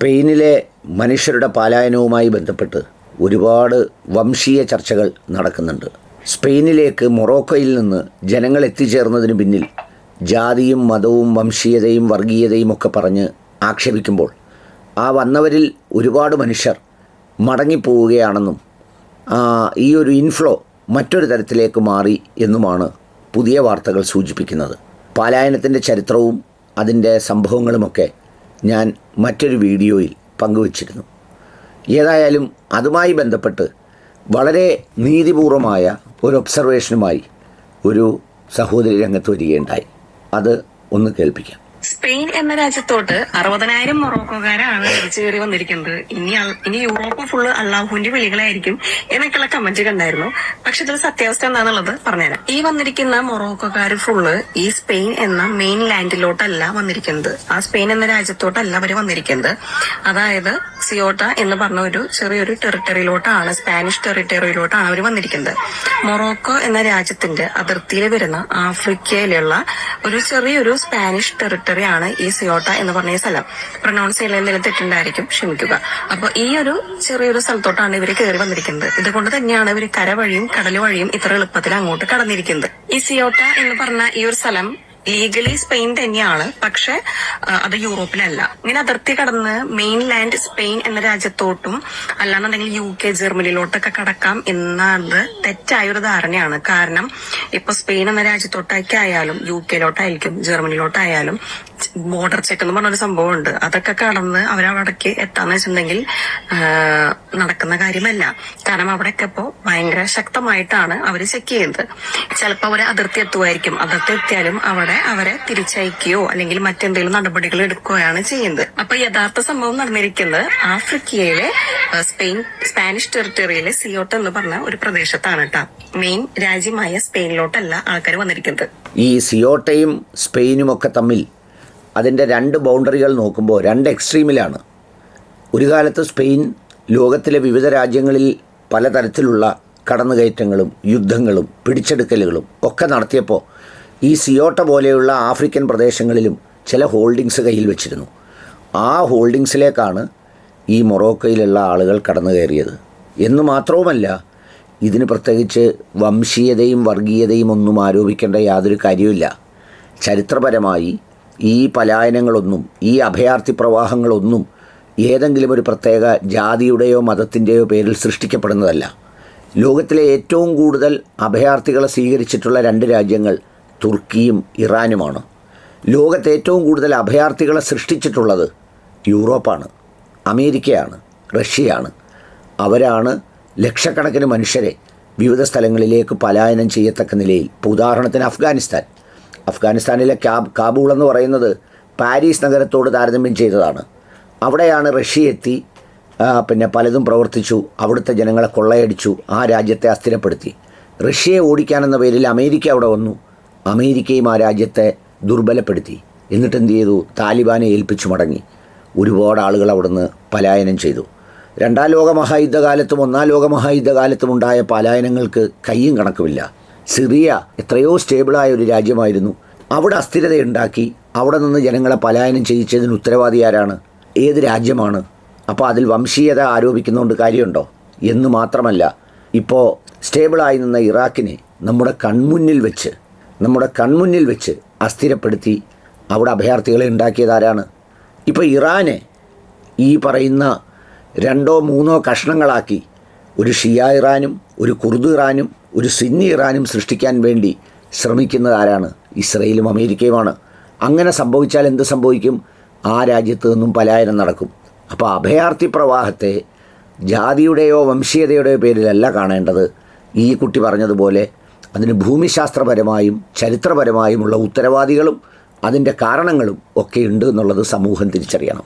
സ്പെയിനിലെ മനുഷ്യരുടെ പലായനവുമായി ബന്ധപ്പെട്ട് ഒരുപാട് വംശീയ ചർച്ചകൾ നടക്കുന്നുണ്ട്. സ്പെയിനിലേക്ക് മൊറോക്കോയിൽ നിന്ന് ജനങ്ങൾ എത്തിച്ചേർന്നതിന് പിന്നിൽ ജാതിയും മതവും വംശീയതയും വർഗീയതയും ഒക്കെ പറഞ്ഞ് ആക്ഷേപിക്കുമ്പോൾ ആ വന്നവരിൽ ഒരുപാട് മനുഷ്യർ മടങ്ങിപ്പോവുകയാണെന്നും ഈ ഒരു ഇൻഫ്ലോ മറ്റൊരു തരത്തിലേക്ക് മാറി എന്നുമാണ് പുതിയ വാർത്തകൾ സൂചിപ്പിക്കുന്നത്. പലായനത്തിൻ്റെ ചരിത്രവും അതിൻ്റെ സംഭവങ്ങളുമൊക്കെ ഞാൻ മറ്റൊരു വീഡിയോയിൽ പങ്കുവച്ചിരുന്നു. ഏതായാലും അതുമായി ബന്ധപ്പെട്ട് വളരെ നീതിപൂർവമായ ഒരു ഒബ്സർവേഷനുമായി ഒരു സഹോദരി രംഗത്ത് വരികയുണ്ടായി. അത് ഒന്ന് കേൾപ്പിക്കാം. സ്പെയിൻ എന്ന രാജ്യത്തോട്ട് 60,000 മൊറോക്കോക്കാരാണ് തിരിച്ചു കയറി വന്നിരിക്കുന്നത്. ഇനി യൂറോപ്പ് ഫുള്ള് അള്ളാഹുവിന്റെ വിളികളായിരിക്കും എന്നൊക്കെയുള്ള കമന്റ് കണ്ടായിരുന്നു. പക്ഷെ ഇതിൽ സത്യാവസ്ഥ എന്താണെന്നുള്ളത് പറഞ്ഞുതരാം. ഈ വന്നിരിക്കുന്ന മൊറോക്കോക്കാർ ഫുള്ള് ഈ സ്പെയിൻ എന്ന മെയിൻ ലാൻഡിലോട്ടല്ല വന്നിരിക്കുന്നത്. ആ സ്പെയിൻ എന്ന രാജ്യത്തോട്ടല്ല അവര് വന്നിരിക്കുന്നത്. അതായത് സിയോട്ട എന്ന് പറഞ്ഞ ഒരു ചെറിയൊരു ടെറിട്ടറിയിലോട്ടാണ്, സ്പാനിഷ് ടെറിട്ടറിയിലോട്ടാണ് അവർ വന്നിരിക്കുന്നത്. മൊറോക്കോ എന്ന രാജ്യത്തിന്റെ അതിർത്തിയിൽ വരുന്ന ആഫ്രിക്കയിലുള്ള ഒരു ചെറിയൊരു സ്പാനിഷ് ടെറിട്ടറി ആണ് ഈ സിയോട്ട എന്ന് പറഞ്ഞ സ്ഥലം. പ്രൊനൗൺസ് ചെയ്യുന്നതിൽ തെറ്റുണ്ടായിരിക്കും, ക്ഷമിക്കുക. അപ്പൊ ഈ ഒരു ചെറിയൊരു സ്ഥലത്തോട്ടാണ് ഇവര് കയറി വന്നിരിക്കുന്നത്. ഇതുകൊണ്ട് തന്നെയാണ് ഇവര് കര വഴിയും കടൽ വഴിയും ഇത്ര എളുപ്പത്തിൽ അങ്ങോട്ട് കടന്നിരിക്കുന്നത്. ഈ സിയോട്ട എന്ന് പറഞ്ഞ ഈ ഒരു സ്ഥലം ലീഗലി സ്പെയിൻ തന്നെയാണ്, പക്ഷെ അത് യൂറോപ്പിലല്ല. ഇങ്ങനെ അതിർത്തി കടന്ന് മെയിൻ ലാൻഡ് സ്പെയിൻ എന്ന രാജ്യത്തോട്ടും അല്ലാന്നുണ്ടെങ്കിൽ UK ജർമ്മനിയിലോട്ടൊക്കെ കടക്കാം എന്നത് തെറ്റായ ഒരു ധാരണയാണ്. കാരണം ഇപ്പൊ സ്പെയിൻ എന്ന രാജ്യത്തോട്ടൊക്കെയായാലും UK ജർമ്മനിയിലോട്ടായാലും ബോർഡർ ചെക്ക് എന്ന് പറഞ്ഞൊരു സംഭവം ഉണ്ട്. അതൊക്കെ കടന്ന് അവരവിടേക്ക് എത്താന്ന് വെച്ചിട്ടുണ്ടെങ്കിൽ നടക്കുന്ന കാര്യമല്ല. കാരണം അവിടെയൊക്കെ ഇപ്പോ ഭയങ്കര ശക്തമായിട്ടാണ് അവര് ചെക്ക് ചെയ്യുന്നത്. ചിലപ്പോ അവര് അതിർത്തി എത്തുമായിരിക്കും. അതിർത്തി എത്തിയാലും അവിടെ അവരെ തിരിച്ചയക്കുകയോ അല്ലെങ്കിൽ മറ്റെന്തെങ്കിലും നടപടികൾ എടുക്കുകയാണ് ചെയ്യുന്നത്. അപ്പൊ യഥാർത്ഥ സംഭവം നടന്നിരിക്കുന്നത് ആഫ്രിക്കയിലെ സ്പാനിഷ് ടെറിട്ടറിയിലെ സിയോട്ട എന്ന് പറഞ്ഞ ഒരു പ്രദേശത്താണ് കേട്ടോ. മെയിൻ രാജ്യമായ സ്പെയിനിലോട്ടല്ല ആൾക്കാർ വന്നിരിക്കുന്നത്. ഈ സിയോട്ടയും സ്പെയിനും ഒക്കെ തമ്മിൽ അതിൻ്റെ രണ്ട് ബൗണ്ടറികൾ നോക്കുമ്പോൾ രണ്ട് എക്സ്ട്രീമിലാണ്. ഒരു കാലത്ത് സ്പെയിൻ ലോകത്തിലെ വിവിധ രാജ്യങ്ങളിൽ പലതരത്തിലുള്ള കടന്നുകയറ്റങ്ങളും യുദ്ധങ്ങളും പിടിച്ചെടുക്കലുകളും ഒക്കെ നടത്തിയപ്പോൾ ഈ സിയോട്ട പോലെയുള്ള ആഫ്രിക്കൻ പ്രദേശങ്ങളിലും ചില ഹോൾഡിങ്സ് കയ്യിൽ വെച്ചിരുന്നു. ആ ഹോൾഡിങ്സിലേക്കാണ് ഈ മൊറോക്കോയിലുള്ള ആളുകൾ കടന്നു കയറിയത് എന്ന് മാത്രവുമല്ല, ഇതിന് പ്രത്യേകിച്ച് വംശീയതയും വർഗീയതയും ഒന്നും ആരോപിക്കേണ്ട യാതൊരു കാര്യമില്ല. ചരിത്രപരമായി ഈ പലായനങ്ങളൊന്നും ഈ അഭയാർത്ഥി പ്രവാഹങ്ങളൊന്നും ഏതെങ്കിലും ഒരു പ്രത്യേക ജാതിയുടെയോ മതത്തിൻ്റെയോ പേരിൽ സൃഷ്ടിക്കപ്പെടുന്നതല്ല. ലോകത്തിലെ ഏറ്റവും കൂടുതൽ അഭയാർത്ഥികളെ സ്വീകരിച്ചിട്ടുള്ള രണ്ട് രാജ്യങ്ങൾ തുർക്കിയും ഇറാനുമാണ്. ലോകത്തെ ഏറ്റവും കൂടുതൽ അഭയാർത്ഥികളെ സൃഷ്ടിച്ചിട്ടുള്ളത് യൂറോപ്പാണ്, അമേരിക്കയാണ്, റഷ്യയാണ്. അവരാണ് ലക്ഷക്കണക്കിന് മനുഷ്യരെ വിവിധ സ്ഥലങ്ങളിലേക്ക് പലായനം ചെയ്യത്തക്ക നിലയിൽ, ഇപ്പോൾ ഉദാഹരണത്തിന് അഫ്ഗാനിസ്ഥാനിലെ കാബൂൾ എന്ന് പറയുന്നത് പാരീസ് നഗരത്തോട് താരതമ്യം ചെയ്തതാണ്. അവിടെയാണ് റഷ്യ എത്തി പലതും പ്രവർത്തിച്ചു, അവിടുത്തെ ജനങ്ങളെ കൊള്ളയടിച്ചു, ആ രാജ്യത്തെ അസ്ഥിരപ്പെടുത്തി. റഷ്യയെ ഓടിക്കാനെന്ന പേരിൽ അമേരിക്ക അവിടെ വന്നു, അമേരിക്കയും ആ രാജ്യത്തെ ദുർബലപ്പെടുത്തി. എന്നിട്ട് എന്ത് ചെയ്തു? താലിബാനെ ഏൽപ്പിച്ചു മടങ്ങി. ഒരുപാട് ആളുകൾ അവിടുന്ന് പലായനം ചെയ്തു. രണ്ടാം ലോകമഹായുദ്ധകാലത്തും ഒന്നാം ലോകമഹായുദ്ധകാലത്തും ഉണ്ടായ പലായനങ്ങൾക്ക് കയ്യും കണക്കുമില്ല. സിറിയ എത്രയോ സ്റ്റേബിളായ ഒരു രാജ്യമായിരുന്നു. അവിടെ അസ്ഥിരതയുണ്ടാക്കി അവിടെ നിന്ന് ജനങ്ങളെ പലായനം ചെയ്യിച്ചതിന് ഉത്തരവാദി ആരാണ്? ഏത് രാജ്യമാണ്? അപ്പോൾ അതിൽ വംശീയത ആരോപിക്കുന്നതുകൊണ്ട് കാര്യമുണ്ടോ? എന്ന് മാത്രമല്ല, ഇപ്പോൾ സ്റ്റേബിളായി നിന്ന ഇറാഖിനെ നമ്മുടെ കൺമുന്നിൽ വെച്ച് അസ്ഥിരപ്പെടുത്തി അവിടെ അഭയാർത്ഥികളെ ഉണ്ടാക്കിയതാരാണ്? ഇപ്പോൾ ഇറാനെ ഈ പറയുന്ന 2-3 കഷ്ണങ്ങളാക്കി ഒരു ഷിയ ഇറാനും ഒരു കുർദ് ഇറാനും ഒരു സുന്നി ഇറാനും സൃഷ്ടിക്കാൻ വേണ്ടി ശ്രമിക്കുന്നത് ആരാണ്? ഇസ്രയേലും അമേരിക്കയുമാണ്. അങ്ങനെ സംഭവിച്ചാൽ എന്ത് സംഭവിക്കും? ആ രാജ്യത്ത് നിന്നും പലായനം നടക്കും. അപ്പോൾ അഭയാർത്ഥി പ്രവാഹത്തെ ജാതിയുടെയോ വംശീയതയുടെയോ പേരിലല്ല കാണേണ്ടത്. ഈ കുട്ടി പറഞ്ഞതുപോലെ അതിന് ഭൂമിശാസ്ത്രപരമായും ചരിത്രപരമായുമുള്ള ഉത്തരവാദികളും അതിൻ്റെ കാരണങ്ങളും ഒക്കെ ഉണ്ട് എന്നുള്ളത് സമൂഹം തിരിച്ചറിയണം.